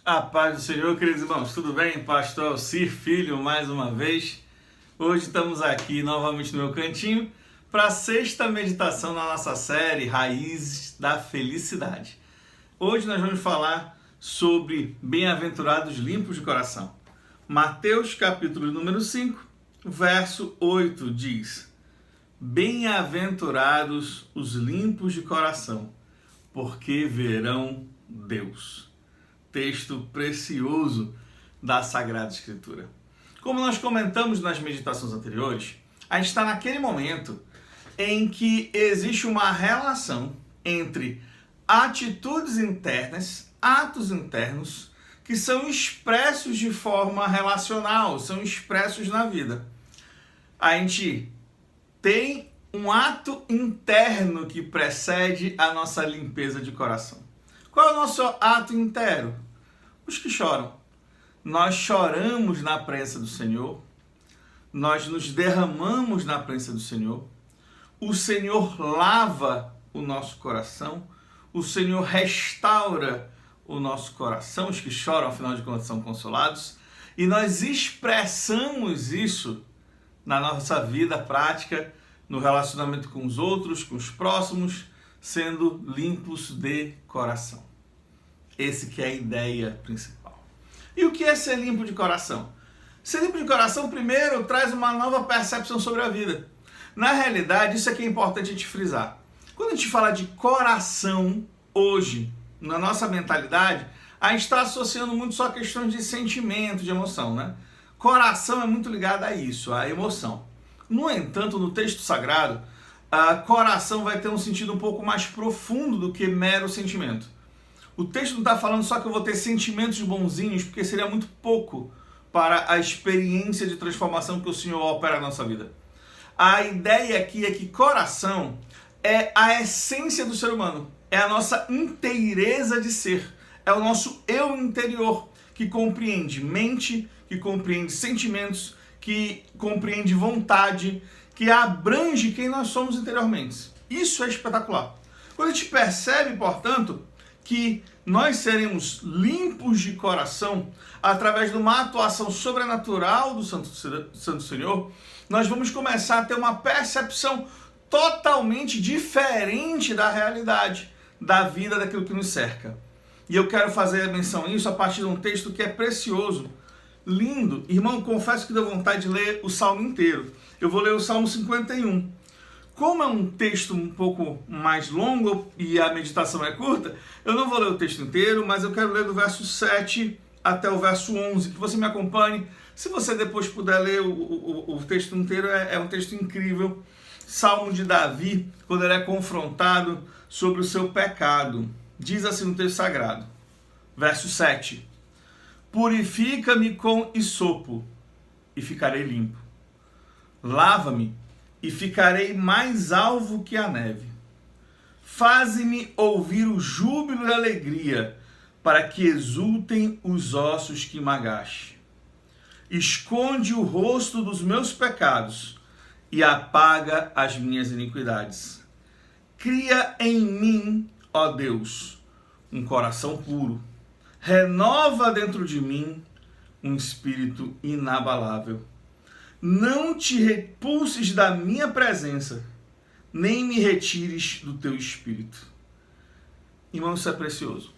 A paz do Senhor, queridos irmãos, tudo bem? Pastor Alcir Filho, mais uma vez. Hoje estamos aqui novamente no meu cantinho para a sexta meditação na nossa série Raízes da Felicidade. Hoje nós vamos falar sobre bem-aventurados limpos de coração. Mateus capítulo número 5, verso 8 diz: Bem-aventurados os limpos de coração, porque verão Deus. Texto precioso da Sagrada Escritura. Como nós comentamos nas meditações anteriores, a gente está naquele momento em que existe uma relação entre atitudes internas, atos internos, que são expressos de forma relacional, são expressos na vida. A gente tem um ato interno que precede a nossa limpeza de coração. Qual é o nosso ato interno? Os que choram. Nós choramos na presença do Senhor, nós nos derramamos na presença do Senhor, o Senhor lava o nosso coração, o Senhor restaura o nosso coração, os que choram, afinal de contas, são consolados, e nós expressamos isso na nossa vida prática, no relacionamento com os outros, com os próximos, sendo limpos de coração. Esse que é a ideia principal. E o que é ser limpo de coração? Ser limpo de coração, primeiro, traz uma nova percepção sobre a vida. Na realidade, isso é que é importante a gente frisar. Quando a gente fala de coração, hoje, na nossa mentalidade, a gente está associando muito só questões de sentimento, de emoção, né? Coração é muito ligado a isso, a emoção. No entanto, no texto sagrado, coração vai ter um sentido um pouco mais profundo do que mero sentimento. O texto não está falando só que eu vou ter sentimentos bonzinhos, porque seria muito pouco para a experiência de transformação que o Senhor opera na nossa vida. A ideia aqui é que coração é a essência do ser humano, é a nossa inteireza de ser, é o nosso eu interior, que compreende mente, que compreende sentimentos, que compreende vontade, que abrange quem nós somos interiormente. Isso é espetacular. Quando a gente percebe, portanto, que nós seremos limpos de coração através de uma atuação sobrenatural do Santo Senhor, nós vamos começar a ter uma percepção totalmente diferente da realidade, da vida, daquilo que nos cerca. E eu quero fazer menção a isso a partir de um texto que é precioso, lindo. Irmão, confesso que deu vontade de ler o Salmo inteiro. Eu vou ler o Salmo 51. Como é um texto um pouco mais longo e a meditação é curta, eu não vou ler o texto inteiro, mas eu quero ler do verso 7 até o verso 11, que você me acompanhe. Se você depois puder ler o texto inteiro, é um texto incrível. Salmo de Davi, quando ele é confrontado sobre o seu pecado. Diz assim no texto sagrado, verso 7. Purifica-me com hisopo e ficarei limpo. Lava-me e ficarei mais alvo que a neve. Faze-me ouvir o júbilo e a alegria, para que exultem os ossos que magaste. Esconde o rosto dos meus pecados e apaga as minhas iniquidades. Cria em mim, ó Deus, um coração puro. Renova dentro de mim um espírito inabalável. Não te repulses da minha presença, nem me retires do teu espírito. Irmão, isso é precioso.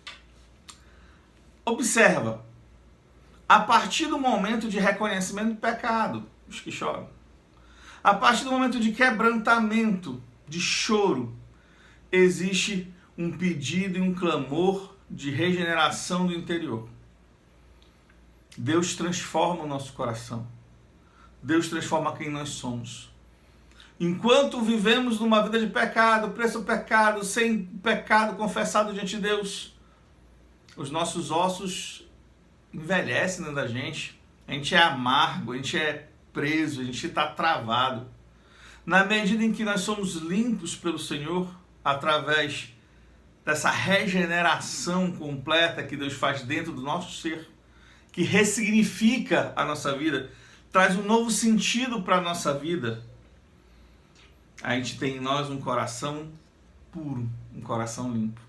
Observa, a partir do momento de reconhecimento do pecado, os que choram, a partir do momento de quebrantamento, de choro, existe um pedido e um clamor de regeneração do interior. Deus transforma o nosso coração. Deus transforma quem nós somos. Enquanto vivemos numa vida de pecado, preso ao pecado, sem pecado confessado diante de Deus, os nossos ossos envelhecem dentro da gente. A gente é amargo, a gente é preso, a gente está travado. Na medida em que nós somos limpos pelo Senhor, através dessa regeneração completa que Deus faz dentro do nosso ser, que ressignifica a nossa vida, traz um novo sentido para a nossa vida, a gente tem em nós um coração puro, um coração limpo.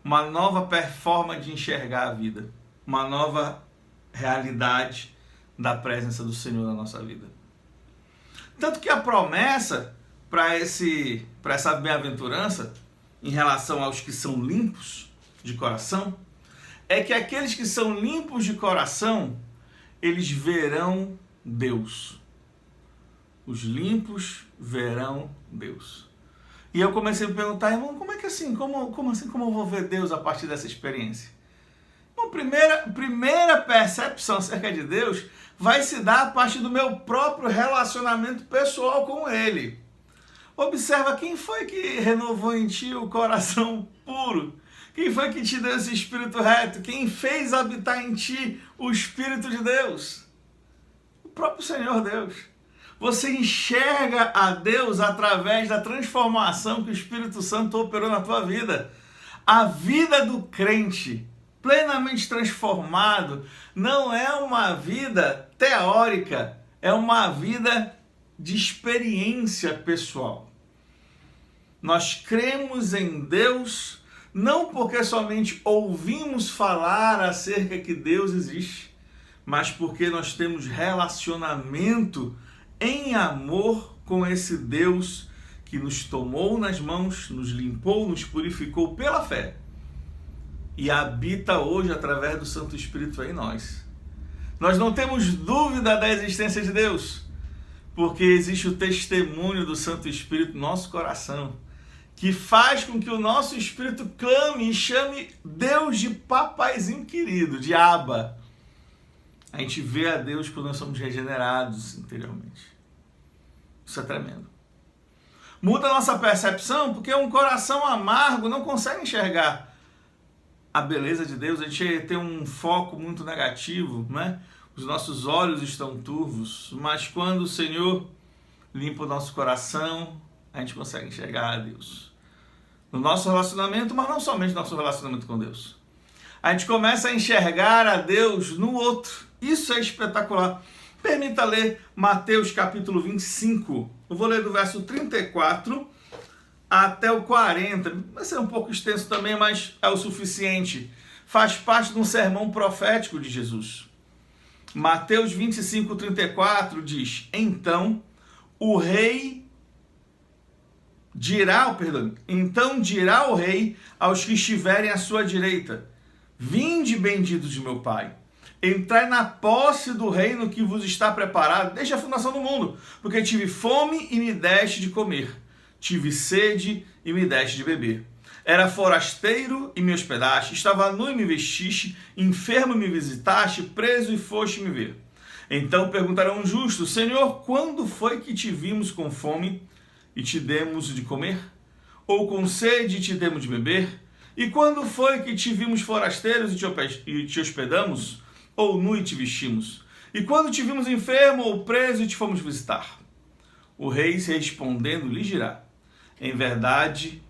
Uma nova performance de enxergar a vida. uma nova realidade da presença do Senhor na nossa vida. Tanto que a promessa para essa bem-aventurança em relação aos que são limpos de coração é que aqueles que são limpos de coração, eles verão Deus. Os limpos verão Deus. E eu comecei a me perguntar, irmão, como é que assim? Como assim? Como eu vou ver Deus a partir dessa experiência? Bom, primeira percepção acerca de Deus vai se dar a partir do meu próprio relacionamento pessoal com Ele. Observa quem foi que renovou em ti o coração puro. Quem foi que te deu esse espírito reto? Quem fez habitar em ti o Espírito de Deus? O próprio Senhor Deus. Você enxerga a Deus através da transformação que o Espírito Santo operou na tua vida. A vida do crente plenamente transformado não é uma vida teórica, é uma vida de experiência pessoal. Nós cremos em Deus não porque somente ouvimos falar acerca que Deus existe, mas porque nós temos relacionamento em amor com esse Deus que nos tomou nas mãos, nos limpou, nos purificou pela fé e habita hoje através do Santo Espírito em nós. Nós não temos dúvida da existência de Deus, porque existe o testemunho do Santo Espírito no nosso coração, que faz com que o nosso espírito clame e chame Deus de papaizinho querido, de Abba. A gente vê a Deus quando nós somos regenerados interiormente. Isso é tremendo. Muda a nossa percepção, porque um coração amargo não consegue enxergar a beleza de Deus. A gente tem um foco muito negativo, né? Os nossos olhos estão turvos, mas quando o Senhor limpa o nosso coração, a gente consegue enxergar a Deus. No nosso relacionamento, mas não somente no nosso relacionamento com Deus. A gente começa a enxergar a Deus no outro. Isso é espetacular. Permita ler Mateus capítulo 25. Eu vou ler do verso 34 até o 40. Vai ser um pouco extenso também, mas é o suficiente. Faz parte de um sermão profético de Jesus. Mateus 25, 34 diz: Então dirá o rei aos que estiverem à sua direita: Vinde, benditos de meu Pai, entrai na posse do reino que vos está preparado desde a fundação do mundo, porque tive fome e me deste de comer, tive sede e me deste de beber. Era forasteiro e me hospedaste, estava nu e me vestiste, enfermo e me visitaste, preso e foste me ver. Então perguntarão um justo: Senhor, quando foi que te vimos com fome e te demos de comer? Ou com sede e te demos de beber? E quando foi que te vimos forasteiros e te hospedamos? Ou nu e te vestimos? E quando te vimos enfermo ou preso e te fomos visitar? O rei, se respondendo, lhe dirá: Em verdade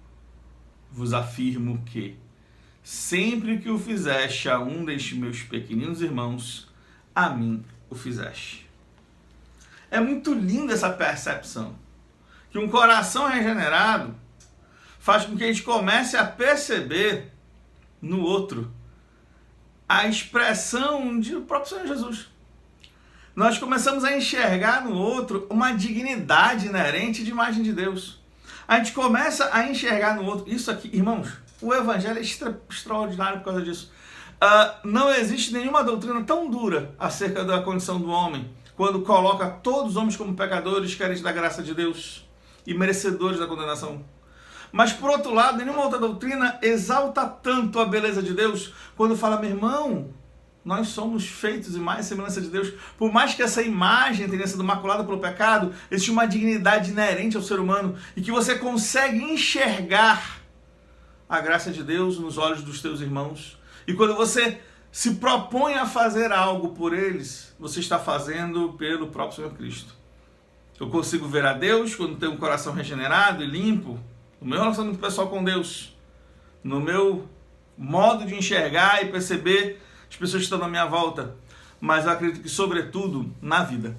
vos afirmo que, sempre que o fizeste a um destes meus pequeninos irmãos, a mim o fizeste. É muito linda essa percepção, que um coração regenerado faz com que a gente comece a perceber no outro a expressão do próprio Senhor Jesus. Nós começamos a enxergar no outro uma dignidade inerente de imagem de Deus. A gente começa a enxergar no outro. Isso aqui, irmãos, o Evangelho é extraordinário por causa disso. Não existe nenhuma doutrina tão dura acerca da condição do homem, quando coloca todos os homens como pecadores, carentes da graça de Deus e merecedores da condenação. Mas, por outro lado, nenhuma outra doutrina exalta tanto a beleza de Deus quando fala: meu irmão, nós somos feitos em mais semelhança de Deus. Por mais que essa imagem tenha sido maculada pelo pecado, existe uma dignidade inerente ao ser humano e que você consegue enxergar a graça de Deus nos olhos dos teus irmãos. E quando você se propõe a fazer algo por eles, você está fazendo pelo próprio Senhor Cristo. Eu consigo ver a Deus quando tenho um coração regenerado e limpo, no meu relacionamento pessoal com Deus, no meu modo de enxergar e perceber as pessoas que estão na minha volta, mas eu acredito que, sobretudo, na vida.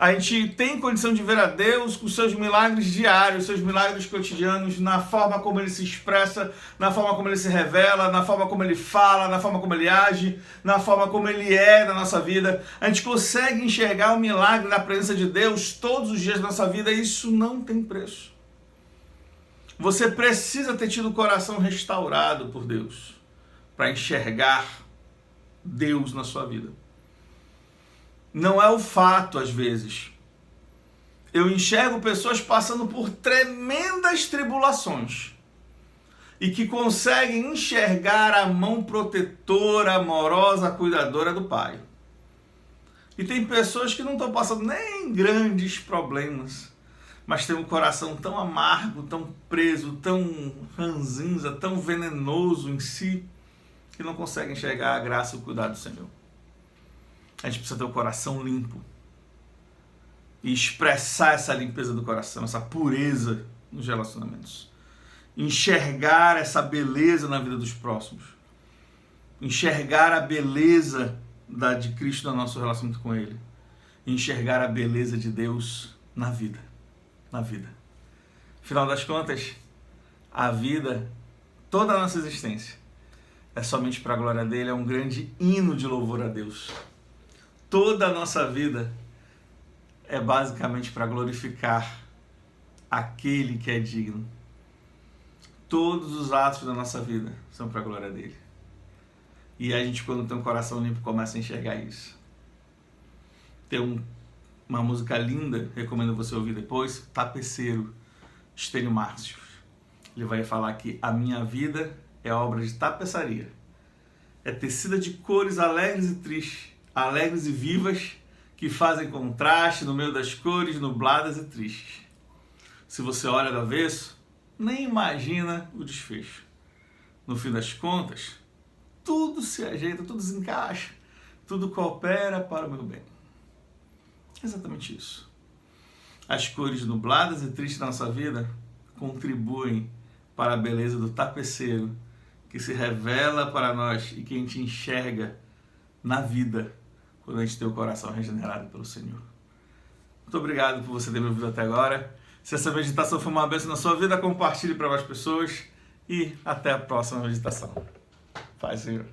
A gente tem condição de ver a Deus com seus milagres diários, seus milagres cotidianos, na forma como Ele se expressa, na forma como Ele se revela, na forma como Ele fala, na forma como Ele age, na forma como Ele é na nossa vida. A gente consegue enxergar o milagre da presença de Deus todos os dias da nossa vida e isso não tem preço. Você precisa ter tido o coração restaurado por Deus para enxergar Deus na sua vida. Não é o fato, às vezes. Eu enxergo pessoas passando por tremendas tribulações e que conseguem enxergar a mão protetora, amorosa, cuidadora do Pai. E tem pessoas que não estão passando nem grandes problemas, mas têm um coração tão amargo, tão preso, tão ranzinza, tão venenoso em si, que não conseguem enxergar a graça e o cuidado do Senhor. A gente precisa ter o coração limpo e expressar essa limpeza do coração, essa pureza nos relacionamentos. Enxergar essa beleza na vida dos próximos. Enxergar a beleza de Cristo no nosso relacionamento com Ele. Enxergar a beleza de Deus na vida. Na vida. Afinal das contas, a vida, toda a nossa existência, é somente para a glória dele, é um grande hino de louvor a Deus. Toda a nossa vida é basicamente para glorificar aquele que é digno. Todos os atos da nossa vida são para a glória dele. E a gente, quando tem um coração limpo, começa a enxergar isso. Tem uma música linda, recomendo você ouvir depois, Tapeceiro, Estênio Márcio. Ele vai falar que a minha vida é obra de tapeçaria. É tecida de cores alegres e tristes, alegres e vivas, que fazem contraste no meio das cores nubladas e tristes. Se você olha do avesso, nem imagina o desfecho. No fim das contas, tudo se ajeita, tudo se encaixa, tudo coopera para o meu bem. Exatamente isso. As cores nubladas e tristes da nossa vida contribuem para a beleza do tapeceiro que se revela para nós e que a gente enxerga na vida quando a gente tem o coração regenerado pelo Senhor. Muito obrigado por você ter me ouvido até agora. Se essa meditação foi uma bênção na sua vida, compartilhe para mais pessoas e até a próxima meditação. Paz, Senhor.